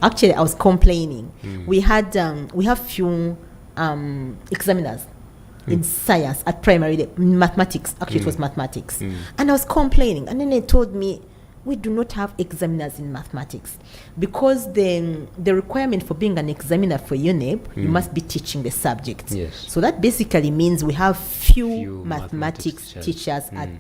Actually, I was complaining. We have few examiners in science at primary mathematics. Actually, it was mathematics, and I was complaining. And then they told me, we do not have examiners in mathematics because the requirement for being an examiner for UNEB, you must be teaching the subject. Yes. So that basically means we have few mathematics teachers at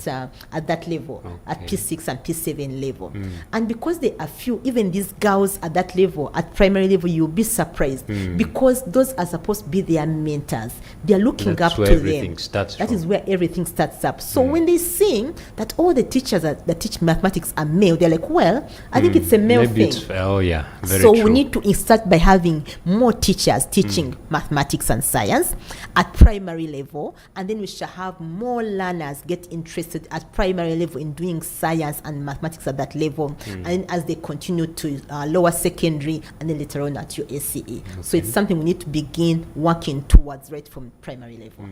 that level, at P6 and P7 level. And because there are few, even these girls at that level, at primary level, you'll be surprised because those are supposed to be their mentors. They are looking up to them. That is where everything starts up. So when they see that all the teachers that teach mathematics are male, they're like, well, I think it's a male thing. Very so true. we need to start by having more teachers teaching mathematics and science at primary level, and then we shall have more learners get interested at primary level in doing science and mathematics at that level, and as they continue to lower secondary and then later on at your ACE. So it's something we need to begin working towards right from primary level.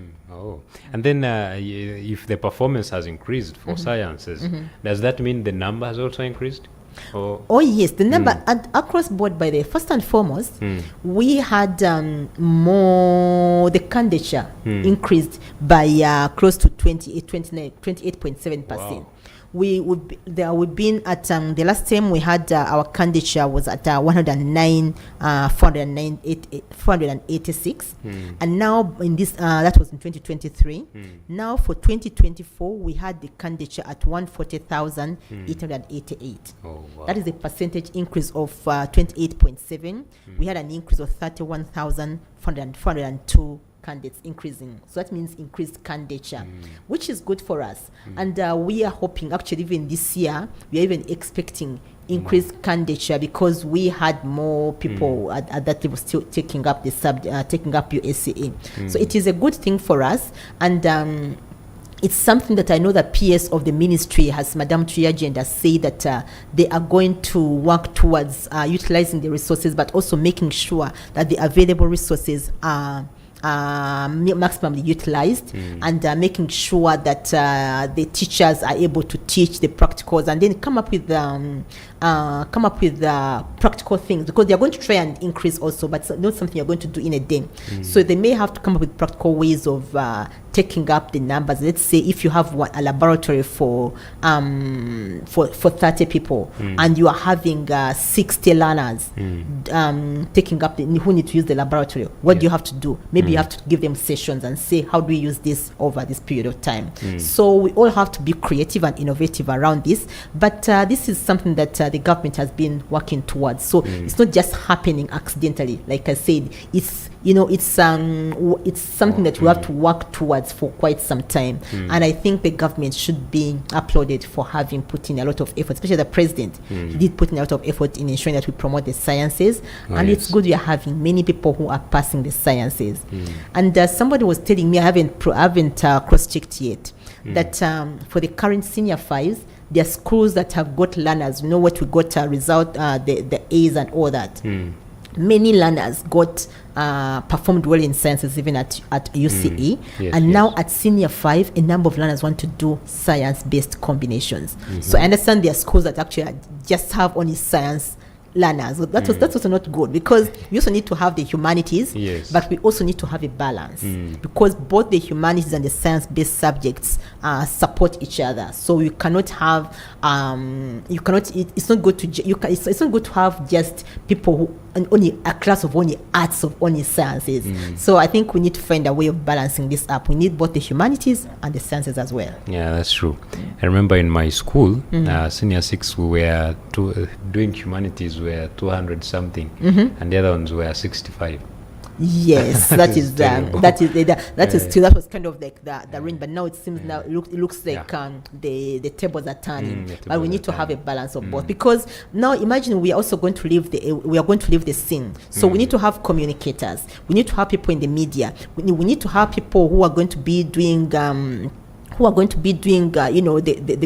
And then if the performance has increased for sciences, does that mean the number has also increased? Oh yes, the number across board. By the first and foremost, we had more. The candidature increased by close to 28.7%. We've been at the last time we had our candidature was at 486, and now in this that was in 2023. Now for 2024 we had the candidature at 140,888. That is a percentage increase of 28.7. We had an increase of 31,402 candidates increasing. So that means increased candidature, which is good for us. And we are hoping, actually, even this year, we are even expecting increased candidature because we had more people at that level still taking up the taking up USCA. So it is a good thing for us. And it's something that I know that PS of the ministry has, Madam Tuyagenda, say that they are going to work towards utilizing the resources, but also making sure that the available resources are maximally utilized, and making sure that the teachers are able to teach the practicals and then come up with practical things, because they're going to try and increase also, but it's not something you're going to do in a day. So they may have to come up with practical ways of taking up the numbers. Let's say if you have a laboratory for 30 people and you are having 60 learners taking up who need to use the laboratory, what do you have to do? Maybe you have to give them sessions and say, how do we use this over this period of time? So we all have to be creative and innovative around this, but this is something that the government has been working towards. So it's not just happening accidentally. Like I said, it's something that we have to work towards for quite some time. And I think the government should be applauded for having put in a lot of effort, especially the president. He did put in a lot of effort in ensuring that we promote the sciences. It's good we are having many people who are passing the sciences. And somebody was telling me, I haven't cross-checked yet, that for the current senior fives, there are schools that have got learners, what we got result, the A's and all that. Many learners got performed well in sciences even at UCE, now at senior 5 a number of learners want to do science-based combinations. So I understand there are schools that actually just have only science learners. That's also not good, because we also need to have the humanities, but we also need to have a balance, because both the humanities and the science-based subjects support each other. So you cannot have it's not good to have just people who only a class of only arts of only sciences. So I think we need to find a way of balancing this up. We need both the humanities and the sciences as well. Yeah, that's true. I remember in my school, senior 6, we were doing humanities were 200 something, and the other ones were 65. Yes, that is still, that was kind of like the range, but now it seems now it looks like the tables are turning. But we need to have a balance of both, because now imagine we are also going to leave the scene. So we need to have communicators. We need to have people in the media. We need to have people who are going to be doing the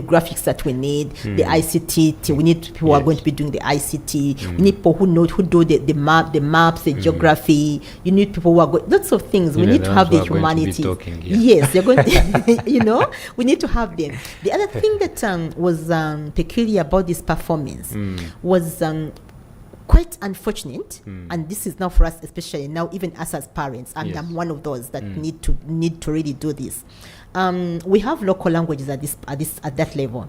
graphics that we need, the ICT. We need people who are going to be doing the ICT. We need people who do the maps, the geography. You need people who are lots of things. We need to have the humanities. Yes, they're going to, we need to have them. The other thing that was peculiar about this performance was quite unfortunate, and this is now for us, especially now, even us as parents, and Yes. I'm one of those that need to really do this. We have local languages at that level,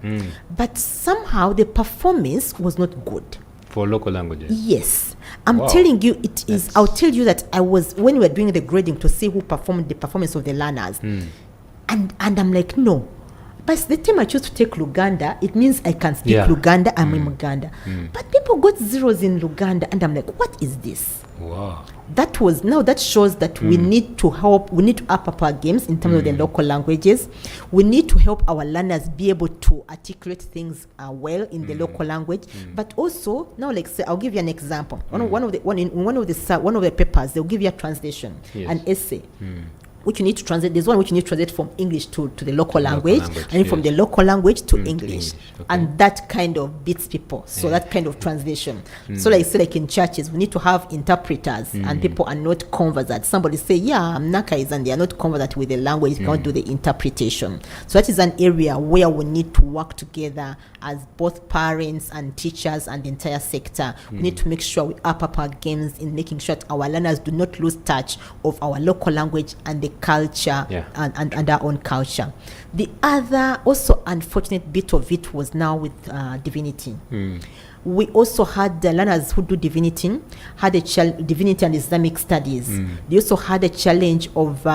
but somehow the performance was not good. For local languages. Yes, I'm Wow. telling you, it is. I'll tell you that when we were doing the grading to see who performed the performance of the learners, and I'm like, no. By the time I choose to take Luganda, it means I can speak Luganda. I'm in Uganda, but people got zeros in Luganda, and I'm like, what is this? Wow. That shows that we need to up our games in terms of the local languages. We need to help our learners be able to articulate things well in the local language, but also now, like, say, I'll give you an example. One of the papers, they'll give you a translation, an essay. Which you need to translate. There's one which you need to translate from English to the local language, and from the local language to English. Okay. And that kind of beats people. So that kind of translation. So like in churches, we need to have interpreters, and people are not conversant. Somebody say, Naka is, and they are not conversant with the language, you cannot do the interpretation. So that is an area where we need to work together as both parents and teachers and the entire sector. We need to make sure we up our games in making sure that our learners do not lose touch of our local language and the culture and our own culture. The other also unfortunate bit of it was now with divinity. We also had the learners who do divinity had a divinity and Islamic studies. They also had a challenge of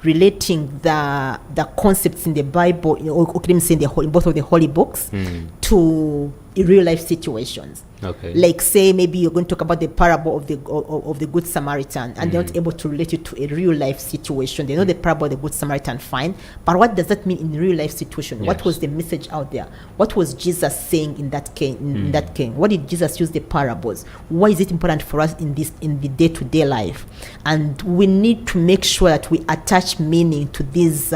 relating the concepts in the Bible, or in both of the holy books, to real life situations. Okay. Like, say, maybe you're going to talk about the parable of the Good Samaritan, and they're not able to relate it to a real life situation. They know the parable of the Good Samaritan, fine, but what does that mean in real life situation? Yes. What was the message out there? What was Jesus saying in that case? In that case, what did Jesus use the parables? Why is it important for us in the day-to-day life? And we need to make sure that we attach meaning to these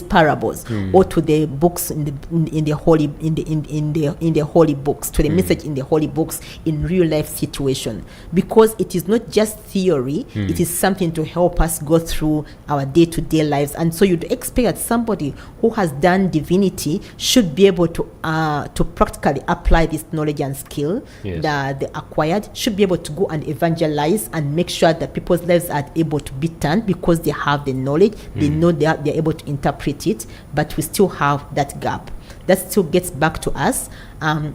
parables, or to the books in the holy books, to the message in the holy books in real life situation, because it is not just theory, it is something to help us go through our day-to-day lives. And so you'd expect that somebody who has done divinity should be able to practically apply this knowledge and skill that they acquired, should be able to go and evangelize and make sure that people's lives are able to be turned, because they have the knowledge, they know they're able to interpret it, but we still have that gap. That still gets back to us,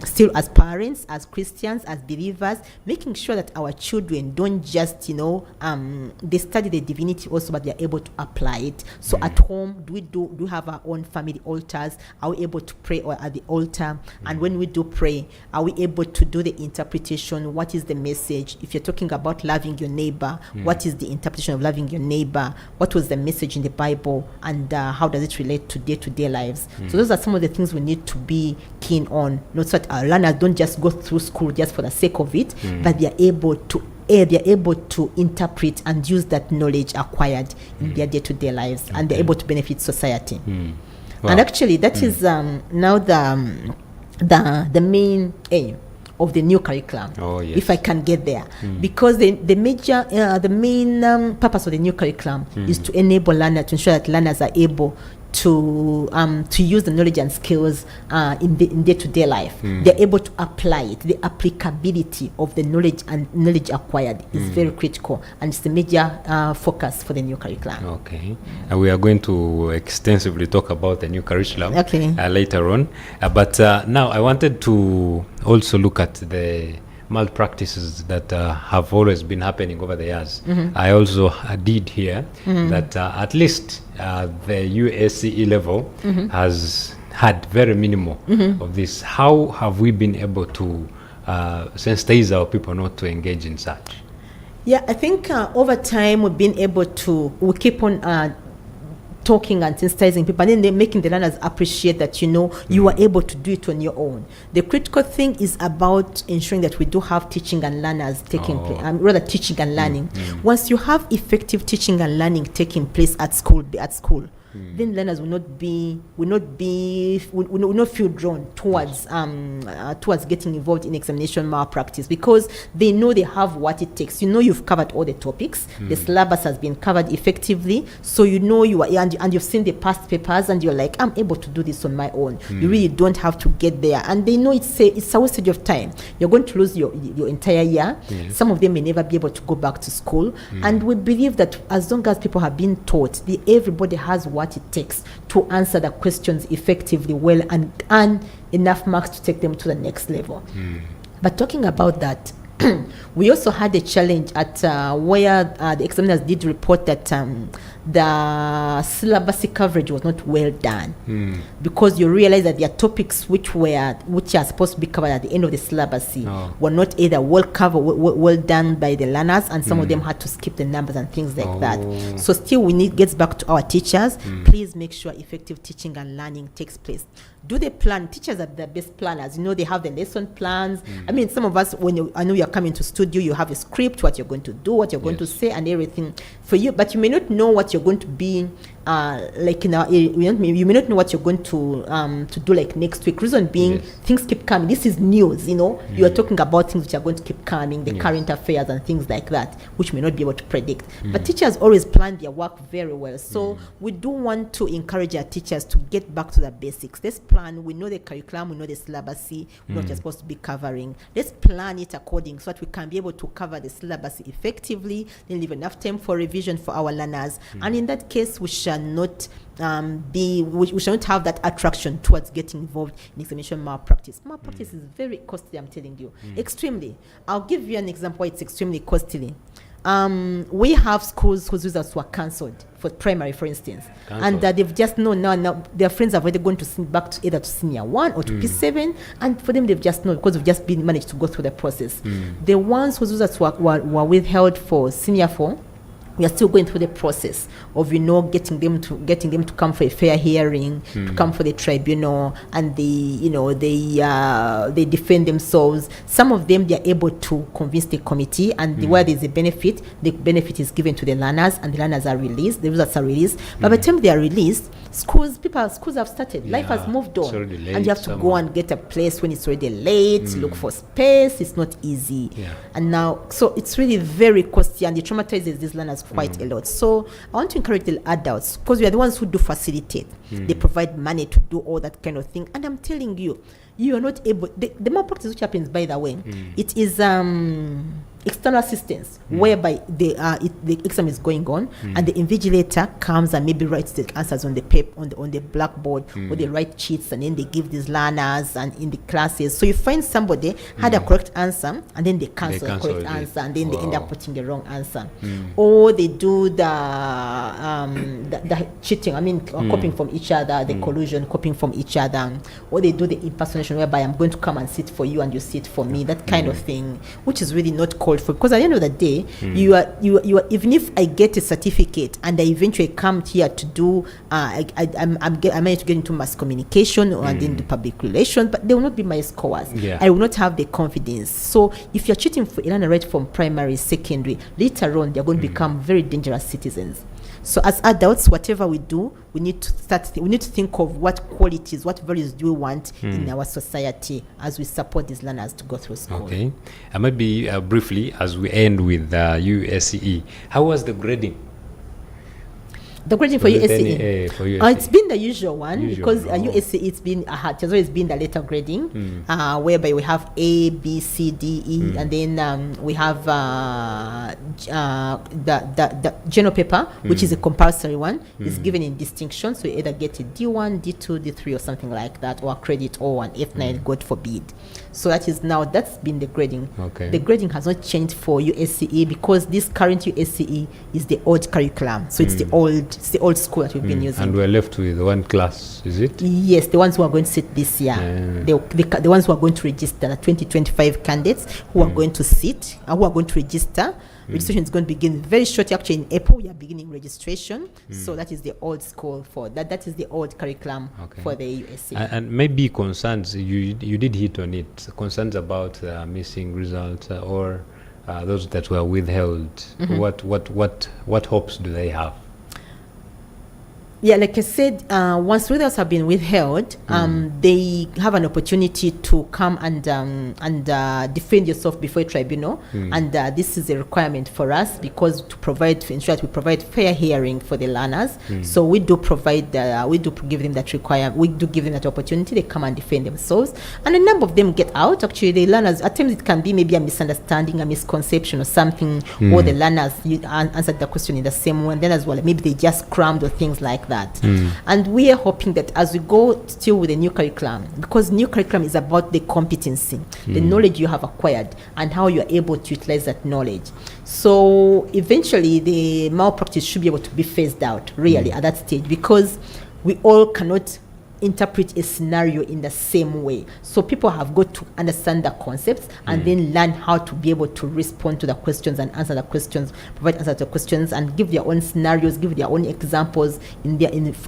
still as parents, as Christians, as believers, making sure that our children don't just, they study the divinity also, but they're able to apply it. So at home, do we have our own family altars? Are we able to pray or at the altar? And when we do pray, are we able to do the interpretation? What is the message? If you're talking about loving your neighbor, what is the interpretation of loving your neighbor? What was the message in the Bible? And how does it relate to day-to-day lives? So those are some of the things we need to be keen on, not so that our learners don't just go through school just for the sake of it, but they are able to interpret and use that knowledge acquired in their day-to-day lives, and they're able to benefit society. Wow. And actually, that is now the main aim of the new curriculum. If I can get there, because the main purpose of the new curriculum is to enable learners, to ensure that learners are able to use the knowledge and skills in day-to-day life. They're able to apply it. The applicability of the knowledge acquired is very critical, and it's the major focus for the new curriculum. Okay. We are going to extensively talk about the new curriculum later on. But now I wanted to also look at the malpractices that have always been happening over the years. I also did hear that at least the USCE level has had very minimal of this. How have we been able to sensitize our people not to engage in such? Yeah, I think over time we've been able to, we keep on talking and sensitizing people, and then they're making the learners appreciate that, you are able to do it on your own. The critical thing is about ensuring that we do have teaching and learners taking place, rather teaching and learning. Once you have effective teaching and learning taking place at school, then learners will not feel drawn towards towards getting involved in examination malpractice, because they know they have what it takes. You've covered all the topics. The syllabus has been covered effectively, so you are and you've seen the past papers, and you're like, I'm able to do this on my own. You really don't have to get there, and they know it's a wastage of time. You're going to lose your entire year. Some of them may never be able to go back to school, and we believe that as long as people have been taught, everybody has what it takes to answer the questions effectively well and earn enough marks to take them to the next level. But talking about that, we also had a challenge at where the examiners did report that the syllabus coverage was not well done, because you realize that there are topics which are supposed to be covered at the end of the syllabus were not either well covered, well done by the learners, and some of them had to skip the numbers and things like that. So still gets back to our teachers. Please make sure effective teaching and learning takes place. Do they plan? Teachers are the best planners. They have the lesson plans. I mean, some of us, I know you're coming to studio, you have a script, what you're going to do, what you're going to say, and everything for you, but you may not know what you're going to be like in our area. You may not know what you're going to do like next week. Reason being, things keep coming. This is news, you are talking about things which are going to keep coming, the current affairs and things like that, which may not be able to predict. But teachers always plan their work very well. So we do want to encourage our teachers to get back to the basics. Let's plan. We know the curriculum, we know the syllabus, we know what you're supposed to be covering. Let's plan it according, so that we can be able to cover the syllabus effectively, then leave enough time for revision for our learners. And in that case, we shall not we shall not have that attraction towards getting involved in examination malpractice. Malpractice is very costly, I'm telling you. Extremely. I'll give you an example why it's extremely costly. We have schools whose results were cancelled for primary, for instance, and they've just now their friends have already gone to back to either to senior 1 or to P7, and for them they've just known, because they've just been managed to go through the process. The ones whose results were withheld for senior 4, we are still going through the process of getting them to come for a fair hearing, to come for the tribunal, and they defend themselves. Some of them, they are able to convince the committee, and where there's a benefit, the benefit is given to the learners, and the learners are released, the results are released. But by the time they are released, schools have started. Life has moved on, and you have to go and get a place when it's already late, look for space. It's not easy. And now, so it's really very costly, and it traumatizes these learners quite a lot. So I want to encourage the adults, because we are the ones who do facilitate. They provide money to do all that kind of thing, and I'm telling you, you are not able. The malpractice which happens, by the way, it is external assistance, whereby the exam is going on, and the invigilator comes and maybe writes the answers on the paper, on the blackboard, or they write cheats, and then they give these learners and in the classes. So you find somebody had a correct answer, and then they cancel the correct answer, and then they end up putting the wrong answer, or they do the cheating. I mean, copying from each other, the collusion, copying from each other, or they do the impersonation, whereby I'm going to come and sit for you and you sit for me, that kind of thing, which is really not called for, because at the end of the day, you are even if I get a certificate and I eventually come here to do I managed to get into mass communication or then do public relations, but they will not be my scores. I will not have the confidence. So if you're cheating for learner right from primary, secondary, later on they're going to become very dangerous citizens. So as adults, whatever we do, we need to think of what qualities, what values do we want in our society as we support these learners to go through school. Okay. Maybe briefly, as we end with USCE, how was the grading? The grading for USCE? It's been the usual one, because USCE has always been the letter grading, whereby we have A, B, C, D, E, and then we have the general paper, which is a compulsory one, is given in distinction. So you either get a D1, D2, D3, or something like that, or a credit, or an F9, God forbid. So that's been the grading. Okay. The grading has not changed for USCE, because this current USCE is the old curriculum. So it's the old school that we've been using. And we're left with one class, is it? Yes, the ones who are going to sit this year. The ones who are going to register, the 2025 candidates who are going to sit, who are going to register. Registration is going to begin very shortly. Actually, in April, we are beginning registration. So that is the old school for that. That is the old curriculum for the USCE. And maybe concerns, you did hit on it, concerns about missing results or those that were withheld. What hopes do they have? Yeah, like I said, once results have been withheld, they have an opportunity to come and defend yourself before a tribunal, and this is a requirement for us because to ensure that we provide fair hearing for the learners. So we do provide, we do give them that requirement. We do give them that opportunity. They come and defend themselves, and a number of them get out. Actually, the learners, at times it can be maybe a misunderstanding, a misconception, or something, or the learners answered the question in the same way, and then as well maybe they just crammed or things like that. And we are hoping that as we go still with the new curriculum, because new curriculum is about the competency, the knowledge you have acquired, and how you are able to utilize that knowledge. So eventually the malpractice should be able to be phased out really at that stage, because we all cannot interpret a scenario in the same way. So people have got to understand the concepts and then learn how to be able to respond to the questions and answer the questions, provide answers to the questions, and give their own scenarios, give their own examples in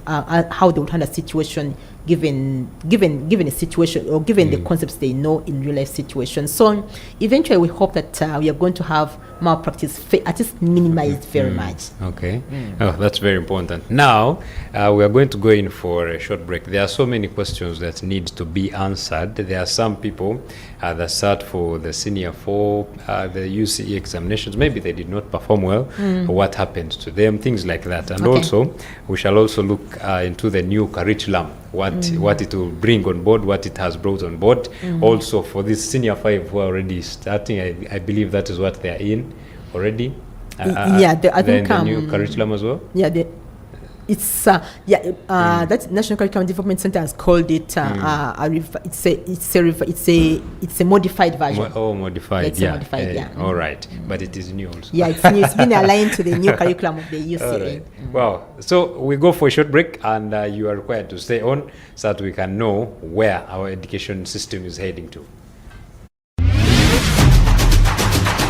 how they would handle a situation given a situation, or given the concepts they know in real life situations. So eventually we hope that we are going to have malpractice at least minimized very much. Okay. Oh, that's very important. Now we are going to go in for a short break. There are so many questions that need to be answered. There are some people that sat for the senior 4, the UCE examinations. Maybe they did not perform well. What happened to them? Things like that. And also, we shall also look into the new curriculum, what it will bring on board, what it has brought on board. Also, for this senior 5 who are already starting, I believe that is what they are in already. I think the new curriculum as well. Yeah, it's that National Curriculum Development Center has called it it's a modified version. Modified. All right, but it is new also. Yeah, it's new. It's been aligned to the new curriculum of the UCA. Right. Wow. So we go for a short break, and you are required to stay on so that we can know where our education system is heading to.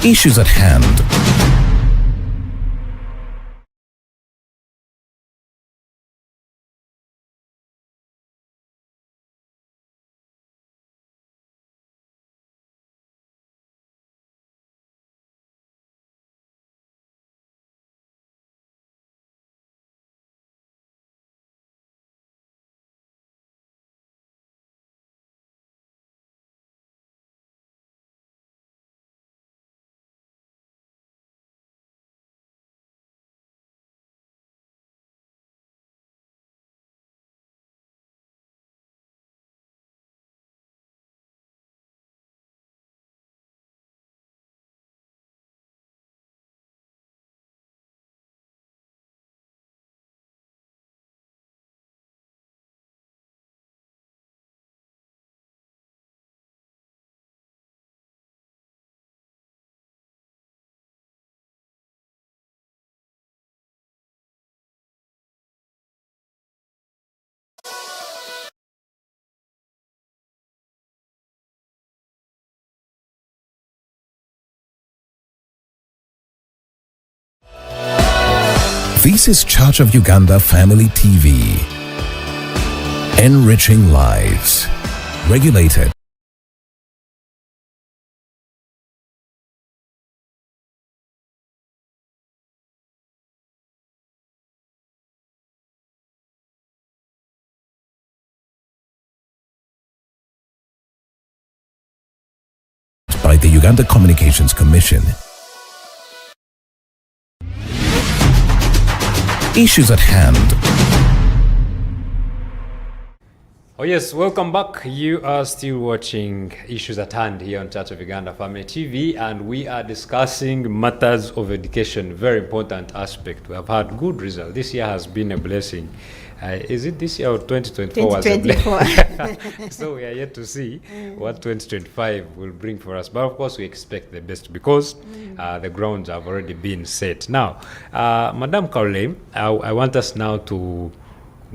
Issues at hand. This is Church of Uganda Family TV. Enriching lives. Regulated. By the Uganda Communications Commission. Issues at hand. Oh yes, welcome back. You are still watching Issues at Hand here on Church of Uganda Family TV, and we are discussing matters of education, very important aspect. We have had good results. This year has been a blessing. Is it this year or 2024 was a blessing? So we are yet to see what 2025 will bring for us. But of course we expect the best because the grounds have already been set. Now, Madam Kalule, I want us now to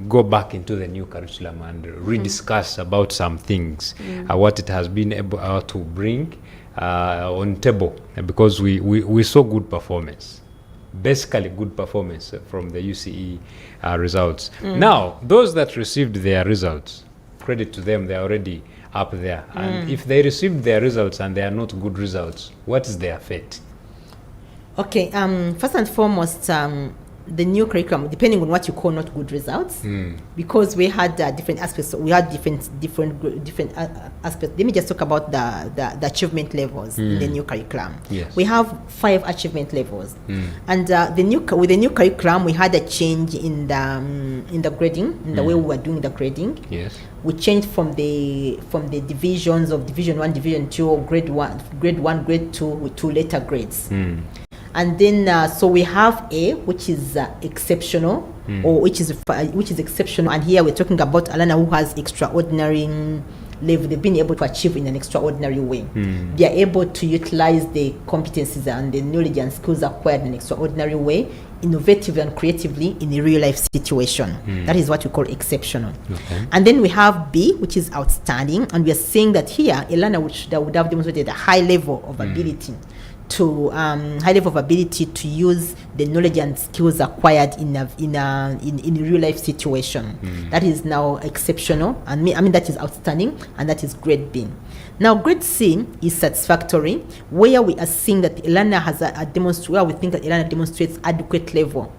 go back into the new curriculum and rediscuss about some things, what it has been able to bring on table, because we saw good performance, basically good performance from the UCE results. Now, those that received their results, credit to them, they're already up there. And if they received their results and they are not good results, what is their fate? Okay, first and foremost, the new curriculum, depending on what you call not good results, because we had different aspects. We had different aspects. Let me just talk about the achievement levels in the new curriculum. Yes. We have 5 achievement levels, and with the new curriculum, we had a change in the grading, in the way we were doing the grading. Yes. We changed from the divisions of Division 1, Division 2, Grade 1, Grade 2 with 2 letter grades. And then so we have A, which is exceptional, or which is exceptional. And here we're talking about a learner who has extraordinary level. They've been able to achieve in an extraordinary way. They are able to utilize the competencies and the knowledge and skills acquired in an extraordinary way, innovatively and creatively in a real life situation. That is what we call exceptional. Okay. And then we have B, which is outstanding, and we are saying that here a learner that would have demonstrated a high level of ability to use the knowledge and skills acquired in a real life situation. That is now exceptional, and I mean that is outstanding, and that is grade B. Now grade C is satisfactory, where we are seeing that a learner has where we think that a learner demonstrates adequate level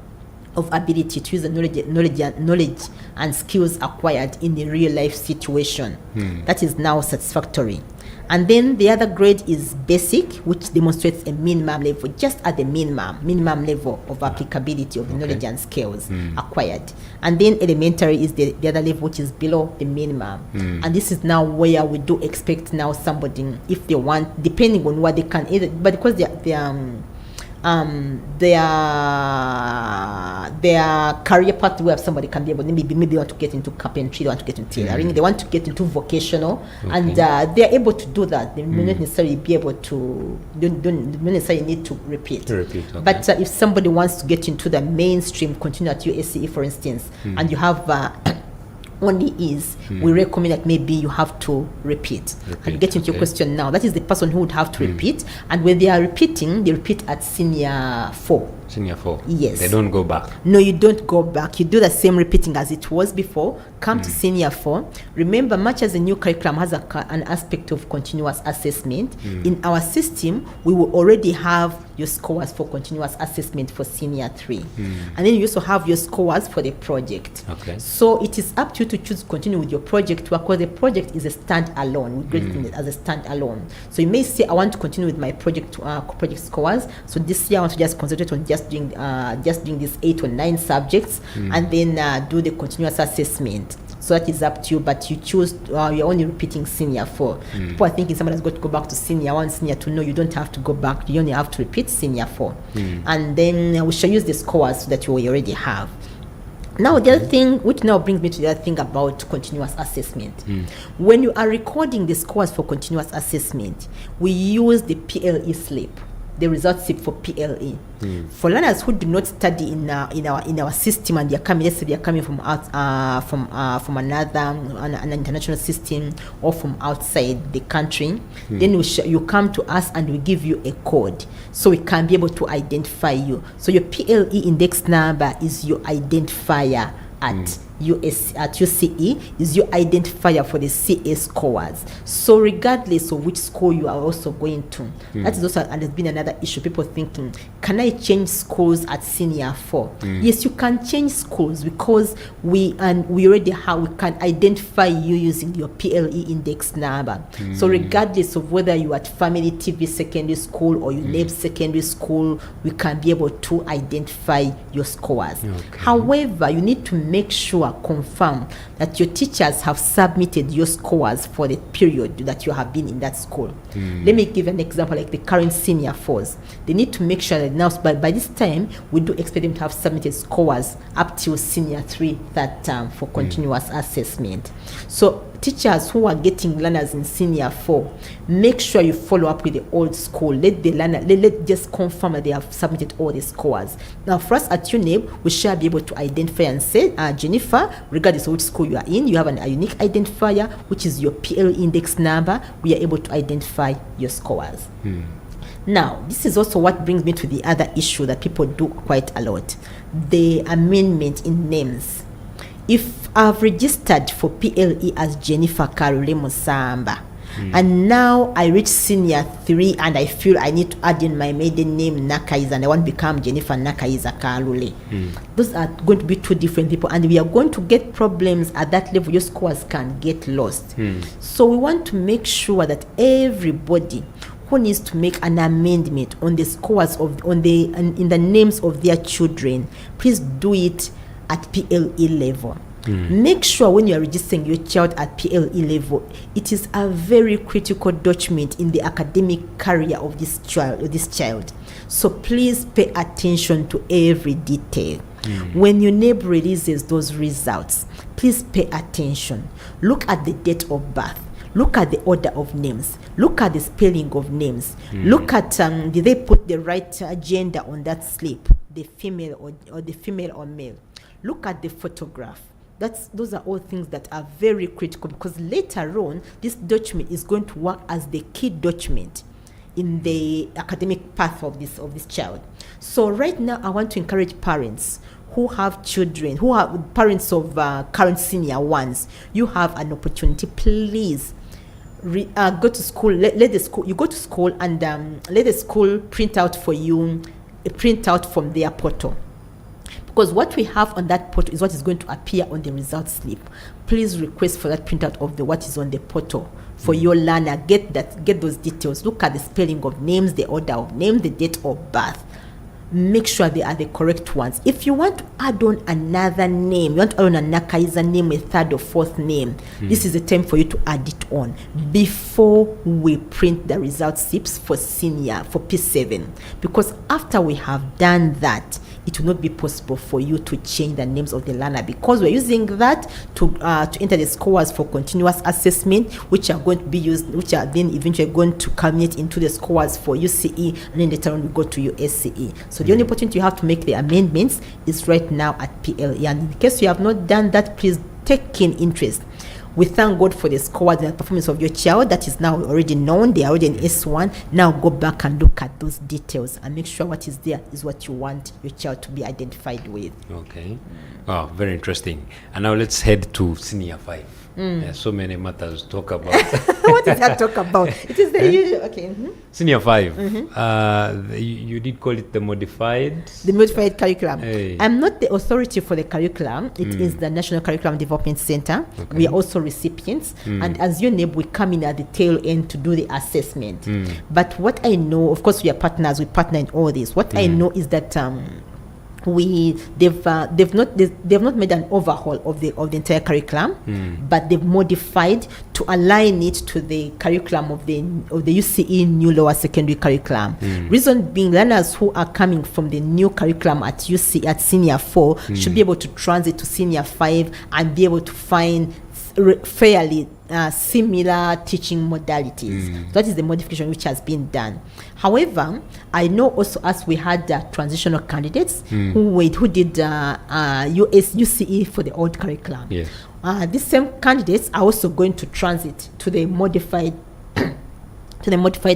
of ability to use the knowledge and skills acquired in a real life situation. That is now satisfactory. And then the other grade is basic, which demonstrates a minimum level, just at the minimum level of applicability of the knowledge and skills acquired. And then elementary is the other level, which is below the minimum. And this is now where we do expect now somebody, if they want, depending on what they can, either, but because their career path where somebody can be able, maybe want to get into carpentry, they want to get into tailoring, they want to get into vocational, and they are able to do that. They may not necessarily be able to, don't necessarily need to repeat. Okay. But if somebody wants to get into the mainstream, continue at USCE, for instance, and you have only is, we recommend that maybe you have to repeat. And get into your question now. That is the person who would have to repeat. And when they are repeating, they repeat at senior 4. Senior 4? Yes. They don't go back? No, you don't go back. You do the same repeating as it was before. Come to senior 4. Remember, much as the new curriculum has an aspect of continuous assessment, in our system, we will already have your scores for continuous assessment for senior 3. And then you also have your scores for the project. Okay. So it is up to you to choose to continue with your project work, because the project is a stand-alone. We grade it as a stand-alone. So you may say, I want to continue with my project scores. So this year I want to just concentrate on just doing these 8 or 9 subjects, and then do the continuous assessment. So that is up to you, but you choose, you're only repeating senior 4. People are thinking somebody's got to go back to senior 1, senior 2. No, you don't have to go back. You only have to repeat senior 4. And then we shall use the scores that you already have. Now, the other thing, which now brings me to the other thing about continuous assessment. When you are recording the scores for continuous assessment, we use the PLE slip, the result slip for PLE. For learners who do not study in our system, and they are coming, let's say they are coming from an international system, or from outside the country, then you come to us and we give you a code, so we can be able to identify you. So your PLE index number is your identifier at UCE, is your identifier for the CA scores. So regardless of which school you are also going to, that is also, and there's been another issue, people thinking, can I change schools at senior 4? Yes, you can change schools, because we already have, we can identify you using your PLE index number. So regardless of whether you are at Family TV Secondary School or UNEB Secondary School, we can be able to identify your scores. However, you need to make sure, confirm that your teachers have submitted your scores for the period that you have been in that school. Let me give an example, like the current senior 4s. They need to make sure that now, by this time, we do expect them to have submitted scores up till senior 3 that term for continuous assessment. So teachers who are getting learners in senior 4, make sure you follow up with the old school. Let the learner, let just confirm that they have submitted all the scores. Now, for us at UNEB, we shall be able to identify and say, Jennifer, regardless of which school you are in, you have a unique identifier, which is your PL index number. We are able to identify your scores. Now, this is also what brings me to the other issue that people do quite a lot, the amendment in names. If I've registered for PLE as Jennifer Kalule Masamba, and now I reach senior 3 and I feel I need to add in my maiden name Nakaiza and I want to become Jennifer Nakaiza Kalule. Those are going to be two different people, and we are going to get problems at that level. Your scores can get lost. So we want to make sure that everybody who needs to make an amendment on the scores of in the names of their children, please do it at PLE level. Make sure when you are registering your child at PLE level, it is a very critical document in the academic career of this child. So please pay attention to every detail. When UNEB releases those results, please pay attention. Look at the date of birth. Look at the order of names. Look at the spelling of names. Look at did they put the right gender on that slip, the female or the female or male. Look at the photograph. Those are all things that are very critical, because later on this document is going to work as the key document in the academic path of this child. So right now I want to encourage parents who have children, who are parents of current senior ones. You have an opportunity. Please go to school. Let the school. You go to school and let the school print out for you a printout from their portal. Because what we have on that portal is what is going to appear on the results slip. Please request for that printout of what is on the portal for your learner. Get those details. Look at the spelling of names, the order of names, the date of birth. Make sure they are the correct ones. If you want to add on another name, you want to add on a Nakaiza name, a third or fourth name, this is the time for you to add it on before we print the results slips for senior, for P7. Because after we have done that, it will not be possible for you to change the names of the learner, because we're using that to enter the scores for continuous assessment, which are going to be used, which are then eventually going to culminate into the scores for UCE, and then later on we go to your SCE. So the only opportunity you have to make the amendments is right now at PLE. And in case you have not done that, please take keen interest. We thank God for the scores and the performance of your child that is now already known. They are already in S1. Now go back and look at those details and make sure what is there is what you want your child to be identified with. Okay. Wow, very interesting. And now let's head to senior 5. There are so many matters to talk about. What is that talk about? It is the usual. Okay. Senior 5. You did call it the modified. The modified curriculum. Hey. I'm not the authority for the curriculum. It is the National Curriculum Development Center. Okay. We are also recipients, and as UNEB, we come in at the tail end to do the assessment. But what I know, of course, we are partners. We partner in all this. What I know is that they've not made an overhaul of the entire curriculum, but they've modified to align it to the curriculum of the UCE new lower secondary curriculum. Reason being, learners who are coming from the new curriculum at UCE at senior 4 should be able to transit to senior 5 and be able to find fairly similar teaching modalities. That is the modification which has been done. However, I know also, as we had transitional candidates who did UCE for the old curriculum. Yes. These same candidates are also going to transit to the modified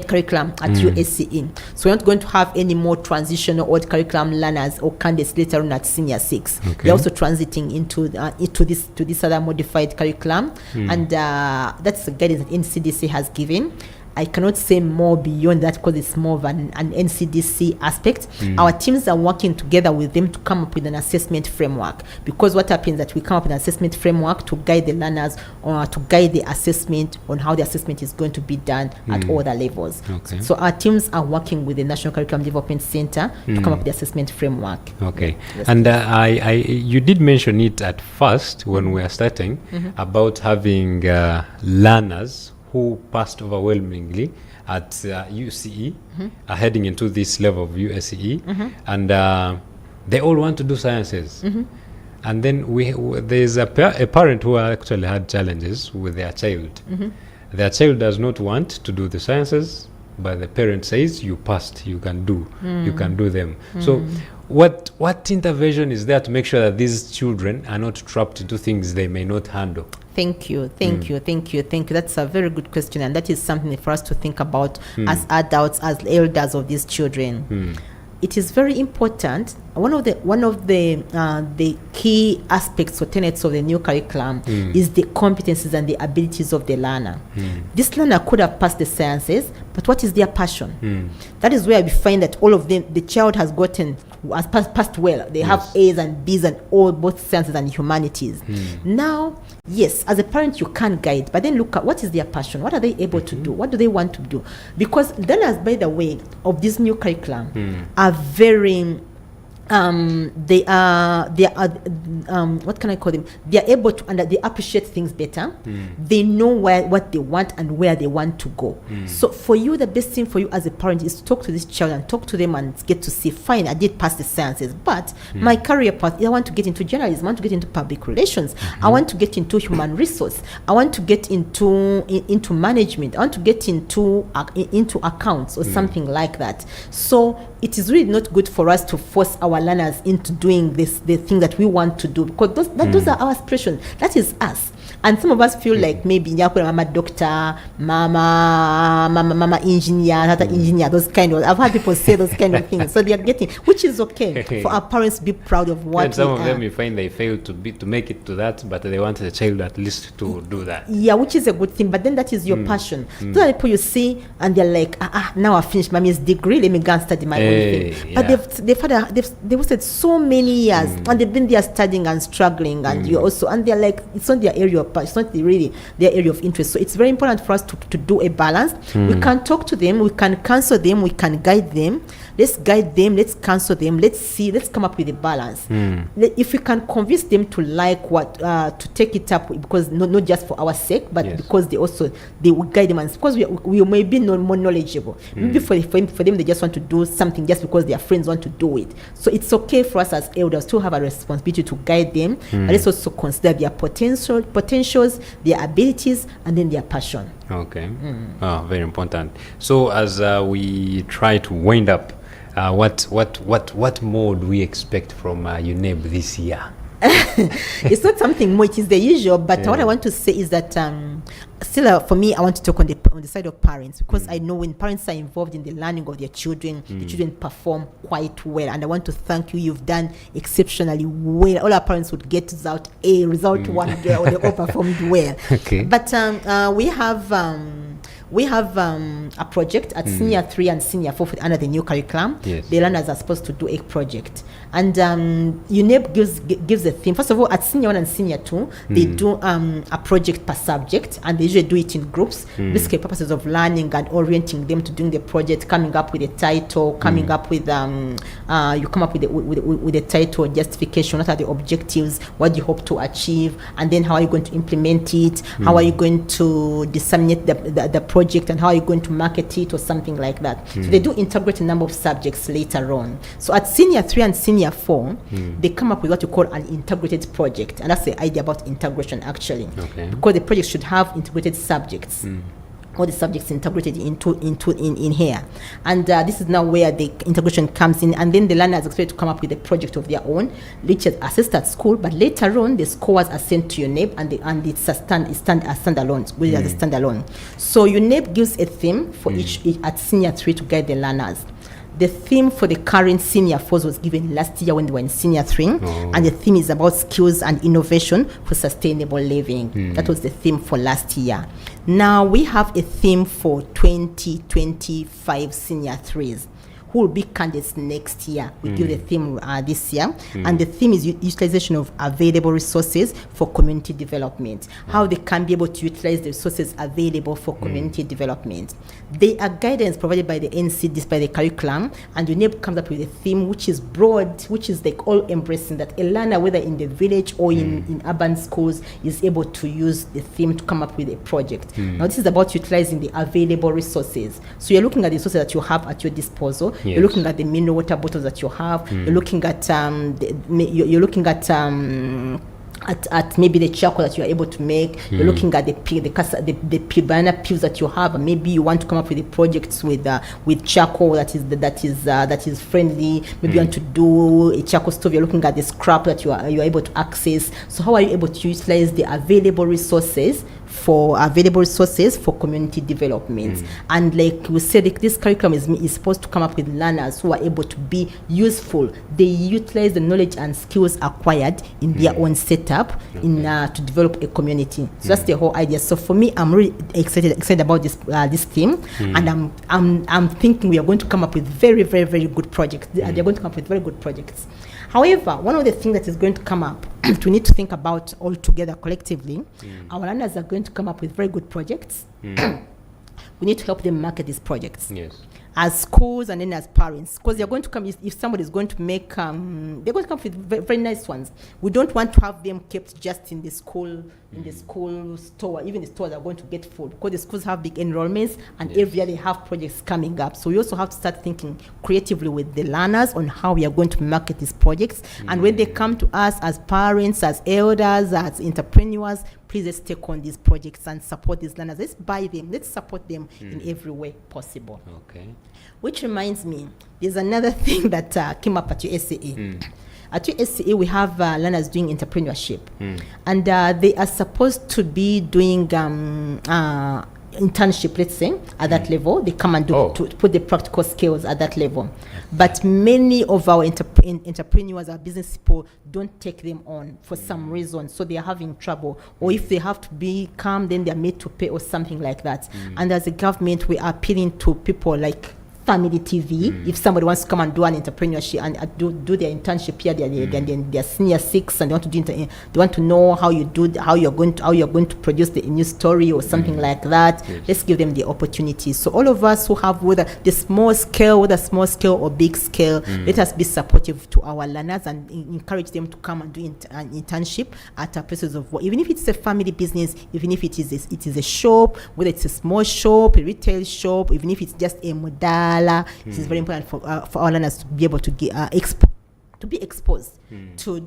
curriculum at USCE. So we're not going to have any more transitional old curriculum learners or candidates later on at senior 6. Okay. They're also transiting into this other modified curriculum, and that's the guidance that NCDC has given. I cannot say more beyond that because it's more of an NCDC aspect. Our teams are working together with them to come up with an assessment framework, because what happens is that we come up with an assessment framework to guide the learners or to guide the assessment on how the assessment is going to be done at all the levels. Okay. So our teams are working with the National Curriculum Development Center to come up with the assessment framework. Okay. Yes. And you did mention it at first when we were starting about having learners who passed overwhelmingly at UCE, are heading into this level of USCE, and they all want to do sciences. And then there's a parent who actually had challenges with their child. Their child does not want to do the sciences, but the parent says, you passed, you can do them. So what intervention is there to make sure that these children are not trapped into things they may not handle? Thank you. That's a very good question, and that is something for us to think about as adults, as elders of these children. it is very important. One of the key aspects or tenets of the new curriculum is the competencies and the abilities of the learner. This learner could have passed the sciences, but what is their passion? That is where we find that all of them, the child has passed well. They have A's and B's and both sciences and humanities. Now, yes, as a parent you can guide, but then look at what is their passion. What are they able to do? What do they want to do? Because learners, by the way, of this new curriculum are very they are what can I call them? They are able to they appreciate things better. They know what they want and where they want to go. So for you, the best thing for you as a parent is to talk to this child and talk to them and get to see, fine, I did pass the sciences, but my career path, I want to get into journalism, I want to get into public relations, I want to get into human resource, I want to get into management, I want to get into accounts or something like that. So it is really not good for us to force our learners into doing the thing that we want to do, because those are our aspirations. That is us. And some of us feel like maybe mama doctor, mama engineer, tata engineer, those kind of. I've heard people say those kind of things. So they are getting, which is okay for our parents to be proud of what. And some of them you find they fail to make it to that, but they want the child at least to do that. Yeah, which is a good thing. But then that is your passion. So that people you see and they're like, now I finished mommy's degree, let me go and study my own thing. But they've wasted so many years and they've been there studying and struggling, and you also, and they're like, it's not their area of, it's not really their area of interest. So it's very important for us to do a balance. We can talk to them, we can counsel them, we can guide them. Let's guide them, let's counsel them, let's come up with a balance. If we can convince them to like what to take it up, because not just for our sake, but because they will guide them, and because we may be more knowledgeable. Maybe for them they just want to do something just because their friends want to do it. So it's okay for us as elders to have a responsibility to guide them, but let's also consider their potentials, their abilities, and then their passion. Okay. Very important. So as we try to wind up, what more do we expect from UNEB this year? It's not something more, it is the usual, but what I want to say is that still for me, I want to talk on the side of parents, because I know when parents are involved in the learning of their children, the children perform quite well, and I want to thank you. You've done exceptionally well. All our parents would get result A, result 1 there, or they all performed well. Okay. But we have a project at Senior 3 and Senior 4 under the new curriculum. Yes. The learners are supposed to do a project. And UNEB gives a theme. First of all, at Senior 1 and Senior 2, they do a project per subject, and they usually do it in groups, basically purposes of learning and orienting them to doing the project, coming up with a title, coming up with, you come up with a title, justification, what are the objectives, what do you hope to achieve, and then how are you going to implement it, how are you going to disseminate the project, and how are you going to market it, or something like that. So they do integrate a number of subjects later on. So at Senior 3 and Senior 4, they come up with what you call an integrated project, and that's the idea about integration actually, because the project should have integrated subjects. All the subjects integrated in here, and this is now where the integration comes in, and then the learner is expected to come up with a project of their own, which is assessed at school, but later on the scores are sent to UNEB, and it's standalone, which is a standalone. So UNEB gives a theme for each at Senior 3 to guide the learners. The theme for the current Senior 4s was given last year when they were in Senior 3, and the theme is about skills and innovation for sustainable living. That was the theme for last year. Now we have a theme for 2025 Senior 3s, who will be candidates next year. We give the theme this year, and the theme is utilization of available resources for community development. How they can be able to utilize the resources available for community development. They are guidance provided by the NC, by the curriculum, and UNEB comes up with a theme which is broad, which is like all embracing, that a learner, whether in the village or in urban schools, is able to use the theme to come up with a project. Now this is about utilizing the available resources. So you're looking at the resources that you have at your disposal. You're looking at the mineral water bottles that you have. You're looking at at maybe the charcoal that you are able to make. You're looking at the banana peels that you have, and maybe you want to come up with the projects with charcoal that is friendly. Maybe you want to do a charcoal stove. You're looking at the scrap that you are able to access. So how are you able to utilize the available resources for available resources for community development. And like we said, this curriculum is supposed to come up with learners who are able to be useful. They utilize the knowledge and skills acquired in their own setup to develop a community. So that's the whole idea. So for me, I'm really excited about this theme, and I'm thinking we are going to come up with very, very, very good projects. They're going to come up with very good projects. However, one of the things that is going to come up, we need to think about all together collectively. Our learners are going to come up with very good projects. We need to help them market these projects. Yes. As schools and then as parents, because they're going to come, if somebody is going to make, they're going to come with very, very nice ones. We don't want to have them kept just in the school, store. Even the stores are going to get full, because the schools have big enrollments, and every year they have projects coming up. So we also have to start thinking creatively with the learners on how we are going to market these projects. And when they come to us as parents, as elders, as entrepreneurs, please let's take on these projects and support these learners. Let's buy them. Let's support them in every way possible. Okay. Which reminds me, there's another thing that came up at USCA. At USCA, we have learners doing entrepreneurship. And they are supposed to be doing internship, let's say, at that level. They come and do to put the practical skills at that level. But many of our entrepreneurs, our business people, don't take them on for some reason. So they are having trouble. Or if they have to become, then they're made to pay or something like that. And as a government, we are appealing to people like Family TV. If somebody wants to come and do an entrepreneurship and do their internship here, they're senior 6 and they want to do they want to know how you're going to produce the new story or something like that. Let's give them the opportunity. So all of us who have whether small scale or big scale, let us be supportive to our learners and encourage them to come and do an internship at our places of work. Even if it's a family business, even if it is a shop, whether it's a small shop, a retail shop, even if it's just a modal. It is very important for our learners to be able to get to be exposed to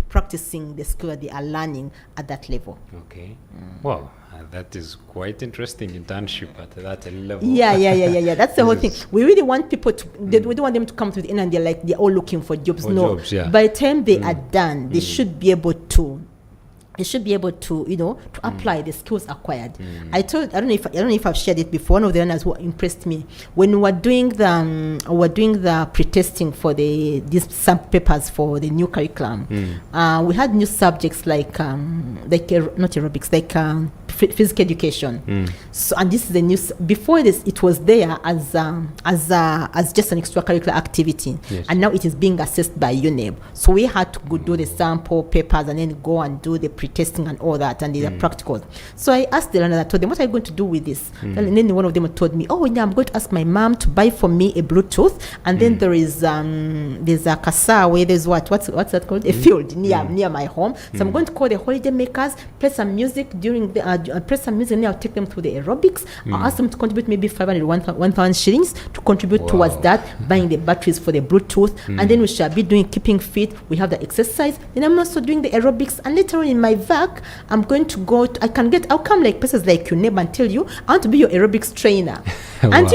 practicing the skill that they are learning at that level. Okay. Wow, that is quite interesting, internship at that level. Yeah. That's the whole thing. We really want people to. We don't want them to come to the end and they're all looking for jobs. Jobs, by the time they are done, they should be able to. They should be able to, to apply the skills acquired. I don't know if I've shared it before. One of the learners who impressed me when we were doing the pre-testing for these papers for the new curriculum. We had new subjects like not aerobics, like physical education. So, and this is the new. Before this, it was there as just an extracurricular activity, and now it is being assessed by UNEB. So we had to go do the sample papers and then go and do the pre-testing and all that, and these are practicals. So I asked the learner, I told them, what are you going to do with this? And then one of them told me, I'm going to ask my mom to buy for me a Bluetooth, and then there's a casa where there's what's that called? A field near my home. So I'm going to call the holiday makers, play some music during the play some music, and then I'll take them through the aerobics. I'll ask them to contribute maybe 500, 1,000 shillings to contribute towards that, buying the batteries for the Bluetooth, and then we shall be doing keeping fit. We have the exercise, then I'm also doing the aerobics, and later on in my VAC, I'm going to go. I'll come like places like UNEB and tell you, I want to be your aerobics trainer. And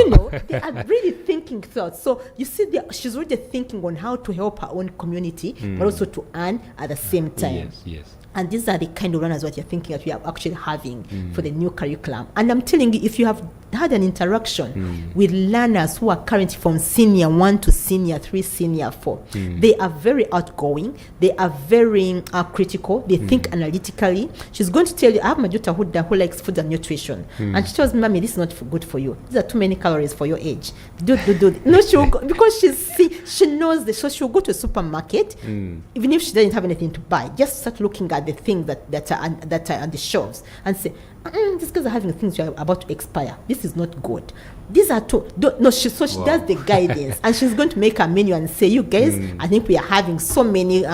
they are really thinking thoughts. So you see, she's really thinking on how to help her own community, but also to earn at the same time. Yes. And these are the kind of learners what you're thinking that we are actually having for the new curriculum. And I'm telling you, if you have had an interaction with learners who are currently from senior 1 to senior 3, senior 4, they are very outgoing. They are very critical. They think analytically. She's going to tell you, I have my daughter who likes food and nutrition. And she tells me, Mommy, this is not good for you. These are too many calories for your age. Do. No, she'll go, because she knows this. So she'll go to a supermarket, even if she doesn't have anything to buy, just start looking at the things that are on the shelves and say, these guys are having things that are about to expire. This is not good. These are too. She does the guidance, and she's going to make a menu and say, "You guys, I think we are having so many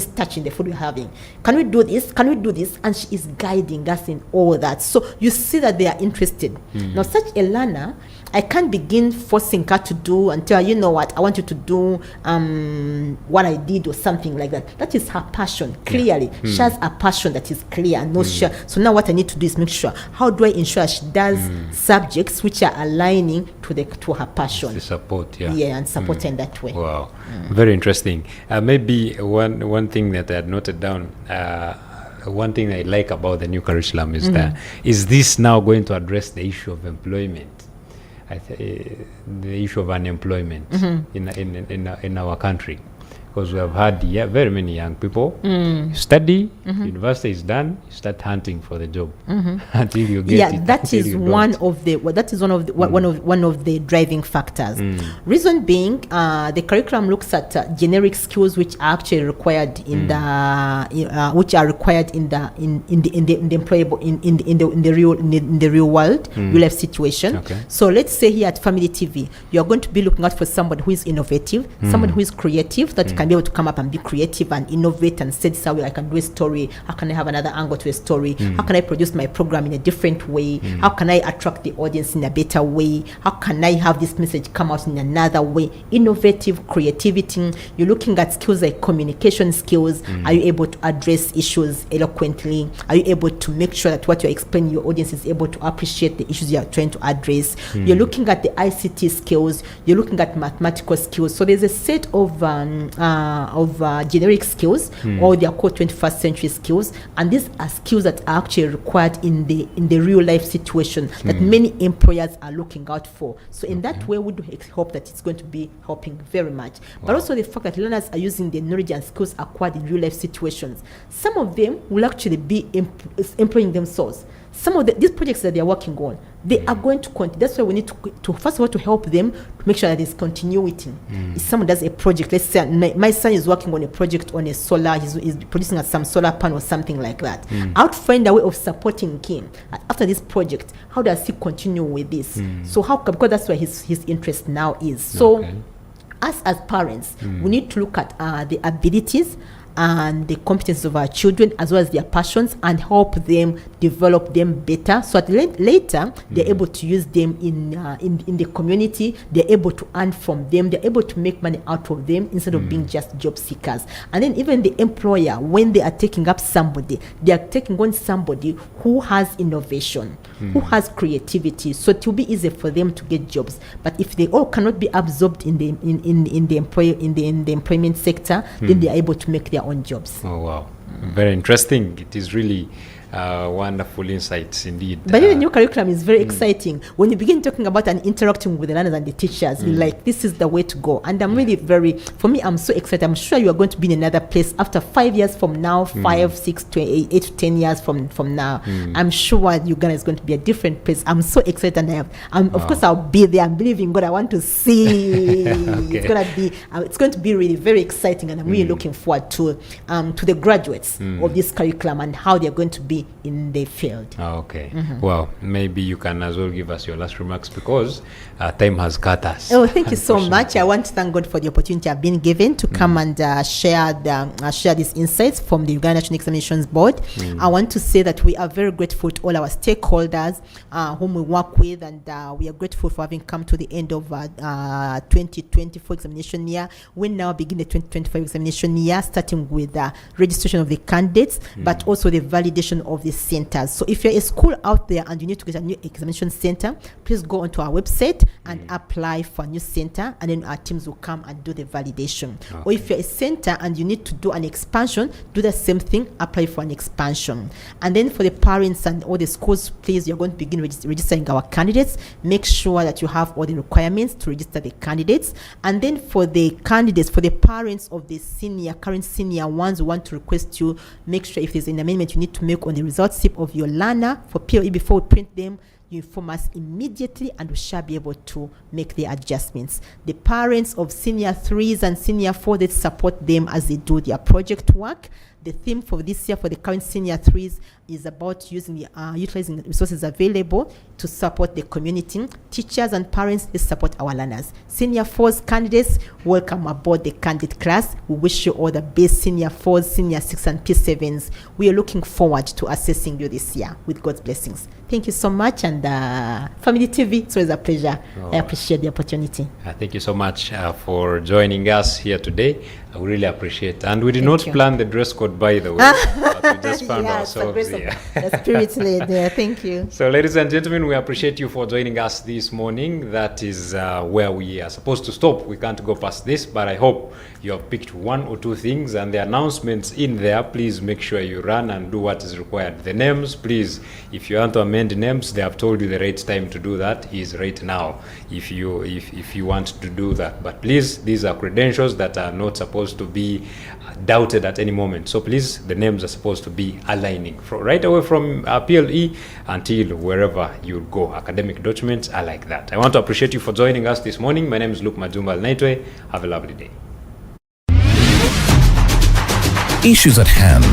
starch in the food we're having. Can we do this? Can we do this?" And she is guiding us in all that. So you see that they are interested. Now, such a learner, I can't begin forcing her to do until, you know what, I want you to do what I did or something like that. That is her passion, clearly. She has a passion that is clear and not sure. So now what I need to do is make sure, how do I ensure she does subjects which are aligning to her passion? The support, and support in that way. Wow, very interesting. Maybe one thing that I had noted down, one thing I like about the new curriculum is that is this now going to address the issue of employment? The issue of unemployment in our country, because we have had very many young people study, university is done, you start hunting for the job until you get it. That is one of the driving factors. Reason being, the curriculum looks at generic skills which are actually required in the real world, real life situation. Okay. So let's say here at Family TV, you are going to be looking out for somebody who is innovative, somebody who is creative, that can be able to come up and be creative and innovate and say, this is how I can do a story, how can I have another angle to a story, how can I produce my program in a different way, how can I attract the audience in a better way, how can I have this message come out in another way. Innovative creativity. You're looking at skills like communication skills. Are you able to address issues eloquently? Are you able to make sure that what you're explaining, your audience is able to appreciate the issues you're trying to address? You're looking at the ICT skills. You're looking at mathematical skills. So there's a set of generic skills, or they are called 21st century skills, and these are skills that are actually required in the real life situation that many employers are looking out for. So in that way, we do hope that it's going to be helping very much. But also the fact that learners are using the knowledge and skills acquired in real life situations. Some of them will actually be employing themselves. Some of these projects that they are working on, they are going to continue. That's why we need to first of all to help them to make sure that there's continuity. If someone does a project, let's say my son is working on a project on a solar, he's producing some solar panel or something like that. I would find a way of supporting him after this project. How does he continue with this? So because that's where his interest now is. So us as parents, we need to look at the abilities and the competencies of our children, as well as their passions, and help them develop them better, so that later they're able to use them in the community. They're able to earn from them. They're able to make money out of them instead of being just job seekers. And then even the employer, when they are taking up somebody, they are taking on somebody who has innovation, who has creativity, so it will be easy for them to get jobs. But if they all cannot be absorbed in the employment sector, then they are able to make their own jobs. Oh wow, very interesting. It is really wonderful insights indeed. But the new curriculum is very exciting. When you begin talking about and interacting with the learners and the teachers, you're like, this is the way to go. And I'm really for me, I'm so excited. I'm sure you are going to be in another place after 5 years from now, 5, 6 to 8 to 10 years from now. I'm sure Uganda is going to be a different place. I'm so excited, and of course I'll be there. I'm believing God. I want to see. It's going to be really very exciting, and I'm really looking forward to the graduates of this curriculum and how they're going to be in the field. Okay. Well, maybe you can as well give us your last remarks, because time has cut us. Oh, thank you so much. I want to thank God for the opportunity I've been given to come and share these insights from the Uganda National Examinations Board. I want to say that we are very grateful to all our stakeholders whom we work with, and we are grateful for having come to the end of 2024 examination year. We now begin the 2025 examination year, starting with registration of the candidates, but also the validation of the centers. So if you're a school out there and you need to get a new examination center, please go onto our website and apply for a new center, and then our teams will come and do the validation. Okay. Or if you're a center and you need to do an expansion, do the same thing, apply for an expansion. And then for the parents and all the schools, please, you're going to begin registering our candidates. Make sure that you have all the requirements to register the candidates. And then for the candidates, for the parents of the current senior ones who want to request you, make sure if there's an amendment you need to make on the results slip of your learner for POE before we print them, you inform us immediately, and we shall be able to make the adjustments. The parents of senior 3s and senior 4, that support them as they do their project work. The theme for this year for the current senior 3s is about utilizing the resources available to support the community. Teachers and parents, they support our learners. Senior 4s candidates, welcome aboard the candidate class. We wish you all the best, senior 4s, senior 6 and P7s. We are looking forward to assessing you this year with God's blessings. Thank you so much. And Family TV, it's always a pleasure. I appreciate the opportunity. Thank you so much for joining us here today. I really appreciate it. And we did not plan the dress code, by the way, but we just found ourselves here. The spirit led there. Thank you. So, ladies and gentlemen, we appreciate you for joining us this morning. That is where we are supposed to stop. We can't go past this, but I hope you have picked one or two things, and the announcements in there, please make sure you run and do what is required. The names, please, if you want to amend names, they have told you the right time to do that is right now, if you want to do that. But please, these are credentials that are not supposed to be doubted at any moment. So please, the names are supposed to be aligning right away from PLE until wherever you go. Academic documents are like that. I want to appreciate you for joining us this morning. My name is Luke Majumba. Have a lovely day. Issues at hand.